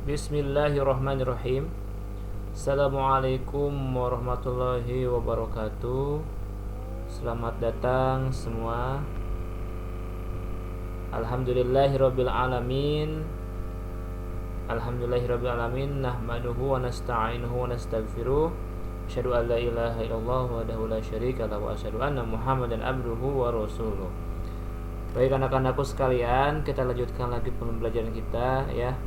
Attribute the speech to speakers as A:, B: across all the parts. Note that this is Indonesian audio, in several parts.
A: Bismillahirrahmanirrahim. Assalamualaikum warahmatullahi wabarakatuh. Selamat datang semua. Alhamdulillahirabbil alamin. Alhamdulillahirabbil alamin. Nahmaduhu wa nasta'inuhu wa nastaghfiruh. Asyhadu an la ilaha illallah wahdahu la syarika lahu wa asyhadu anna Muhammadan abduhu wa rasuluh. Baik anak-anakku sekalian, kita lanjutkan lagi pembelajaran kita ya.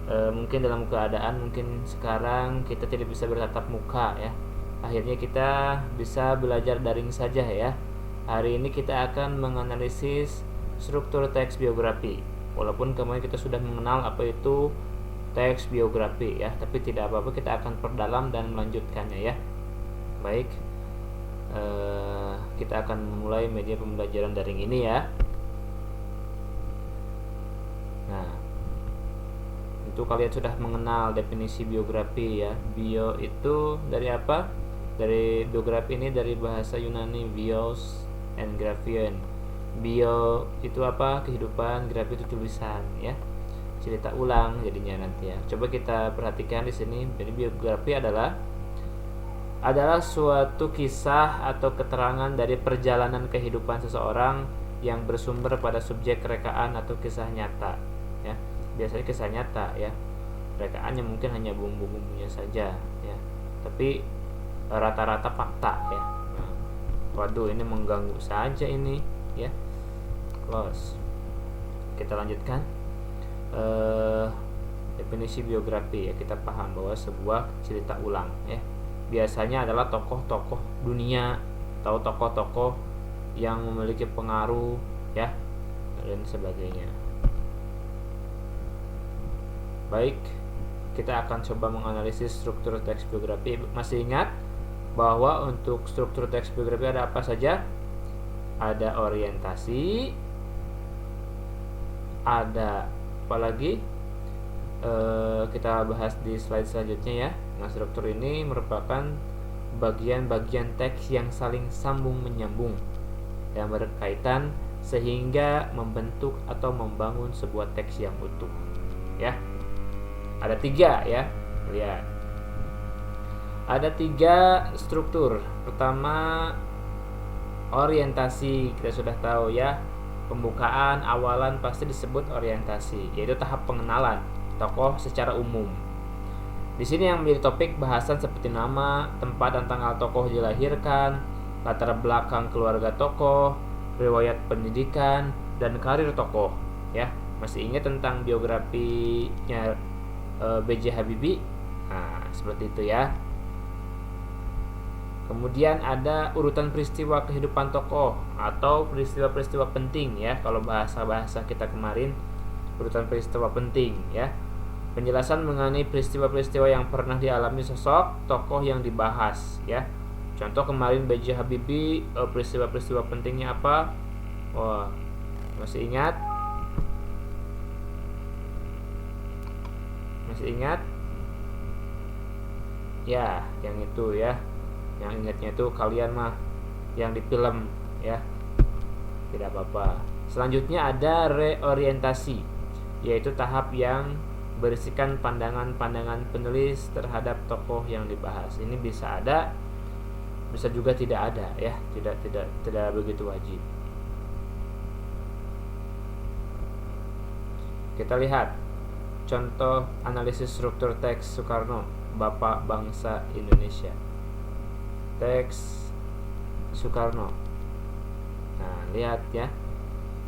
A: Mungkin dalam keadaan mungkin sekarang kita tidak bisa bertatap muka ya. Akhirnya kita bisa belajar daring saja ya. Hari ini kita akan menganalisis struktur teks biografi. Walaupun kemarin kita sudah mengenal apa itu teks biografi ya, tapi tidak apa-apa, kita akan perdalam dan melanjutkannya ya. Baik, kita akan memulai media pembelajaran daring ini ya. Nah, itu kalian sudah mengenal definisi biografi ya. Bio itu dari apa? Dari biografi ini dari bahasa Yunani bios and graphion. Bio itu apa? Kehidupan, grafi itu tulisan ya. Cerita ulang jadinya nanti ya. Coba kita perhatikan di sini. Jadi biografi adalah suatu kisah atau keterangan dari perjalanan kehidupan seseorang yang bersumber pada subjek rekaan atau kisah nyata ya. Biasanya kisah nyata ya, rekaannya mungkin hanya bumbu-bumbunya saja ya, tapi rata-rata fakta ya. Nah, waduh, ini mengganggu saja ini ya. Close. Kita lanjutkan. Definisi biografi ya, kita paham bahwa sebuah cerita ulang ya, biasanya adalah tokoh-tokoh dunia atau tokoh-tokoh yang memiliki pengaruh ya dan sebagainya. Baik, kita akan coba menganalisis struktur teks biografi. Masih ingat bahwa untuk struktur teks biografi ada apa saja? Ada orientasi, ada apa lagi? Kita bahas di slide selanjutnya ya. Nah, struktur ini merupakan bagian-bagian teks yang saling sambung menyambung yang berkaitan sehingga membentuk atau membangun sebuah teks yang utuh ya. Ada 3 ya, lihat. Ada 3 struktur. Pertama, orientasi, kita sudah tahu ya. Pembukaan, awalan pasti disebut orientasi, yaitu tahap pengenalan tokoh secara umum. Di sini yang menjadi topik bahasan seperti nama, tempat dan tanggal tokoh dilahirkan, latar belakang keluarga tokoh, riwayat pendidikan, dan karir tokoh ya. Masih ingat tentang biografinya B.J. Habibie? Nah, seperti itu ya. Kemudian ada urutan peristiwa kehidupan tokoh atau peristiwa-peristiwa penting ya. Kalau bahasa-bahasa kita kemarin, urutan peristiwa penting ya. Penjelasan mengenai peristiwa-peristiwa yang pernah dialami sosok tokoh yang dibahas ya. Contoh kemarin B.J. Habibie, peristiwa-peristiwa pentingnya apa? Wah, masih ingat? Masih ingat? Ya, yang itu ya. Yang ingatnya itu kalian mah yang di film ya. Tidak apa-apa. Selanjutnya ada reorientasi, yaitu tahap yang berisikan pandangan-pandangan penulis terhadap tokoh yang dibahas. Ini bisa ada, bisa juga tidak ada ya. Tidak begitu wajib. Kita lihat contoh analisis struktur teks Soekarno, Bapak Bangsa Indonesia. Teks Soekarno. Nah, lihat ya.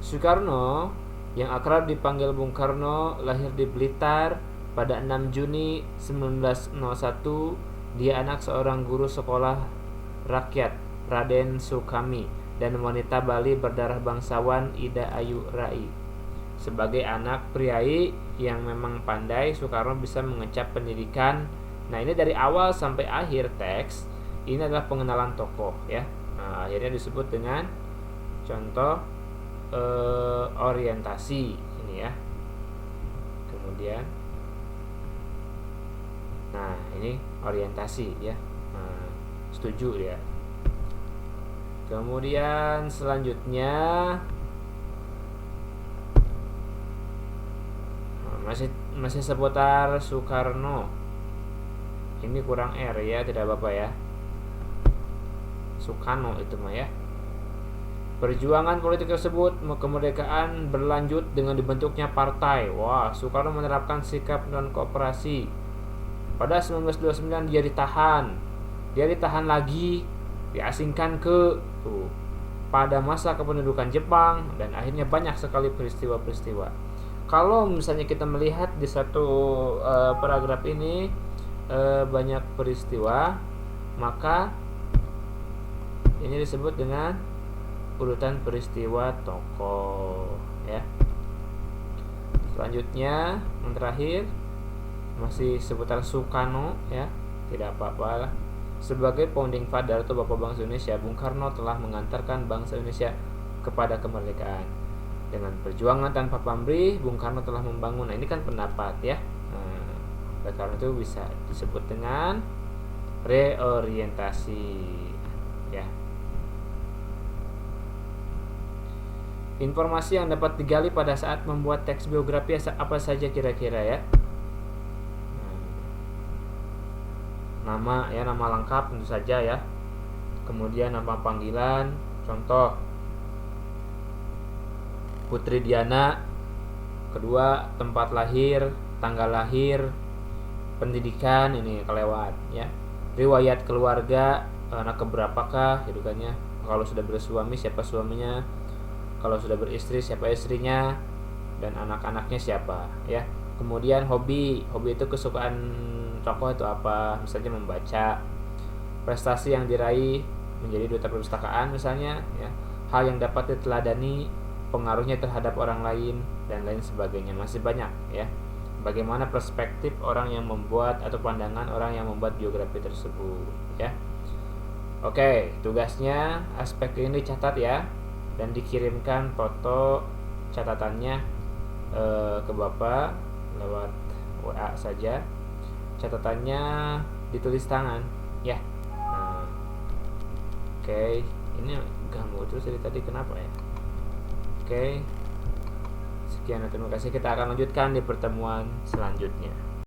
A: Soekarno yang akrab dipanggil Bung Karno lahir di Blitar pada 6 Juni 1901. Dia anak seorang guru sekolah rakyat Raden Sukami dan wanita Bali berdarah bangsawan Ida Ayu Rai. Sebagai anak priai yang memang pandai, Soekarno bisa mengecap pendidikan. Nah, ini dari awal sampai akhir teks ini adalah pengenalan tokoh ya. Nah, akhirnya disebut dengan contoh orientasi ini ya. Kemudian, nah ini orientasi ya. Nah, setuju ya. Kemudian selanjutnya masih seputar Soekarno. Ini kurang R ya, tidak apa-apa ya. Soekarno itu mah ya. Perjuangan politik tersebut kemerdekaan berlanjut dengan dibentuknya partai. Wah, Soekarno menerapkan sikap non-kooperasi. Pada 1929 dia ditahan lagi, diasingkan ke pada masa kependudukan Jepang, dan akhirnya banyak sekali peristiwa-peristiwa. Kalau misalnya kita melihat di satu paragraf ini banyak peristiwa, maka ini disebut dengan urutan peristiwa tokoh ya. Selanjutnya yang terakhir masih seputar Soekarno ya, tidak apa-apa lah. Sebagai founding father atau bapak bangsa Indonesia, Bung Karno telah mengantarkan bangsa Indonesia kepada kemerdekaan. Dengan perjuangan tanpa pamrih, Bung Karno telah membangun. Nah, ini kan pendapat ya. Oleh karena itu bisa disebut dengan reorientasi ya. Informasi yang dapat digali pada saat membuat teks biografi apa saja kira-kira ya? Nama ya, nama lengkap tentu saja ya. Kemudian nama panggilan, contoh Putri Diana. Kedua, tempat lahir, tanggal lahir, pendidikan ini kelewat ya. Riwayat keluarga, anak keberapakah gitu kan ya. Kalau sudah bersuami siapa suaminya, kalau sudah beristri siapa istrinya, dan anak-anaknya siapa ya. Kemudian hobi itu kesukaan tokoh itu apa, misalnya membaca. Prestasi yang diraih, menjadi duta perpustakaan misalnya ya. Hal yang dapat diteladani, pengaruhnya terhadap orang lain, dan lain sebagainya. Masih banyak ya. Bagaimana perspektif orang yang membuat atau pandangan orang yang membuat biografi tersebut ya. Oke, tugasnya aspek ini dicatat ya, dan dikirimkan foto catatannya ke Bapak lewat WA saja. Catatannya ditulis tangan ya. Nah, oke, ini ganggu terus dari tadi, kenapa ya? Oke, sekian, terima kasih. Kita akan lanjutkan di pertemuan selanjutnya.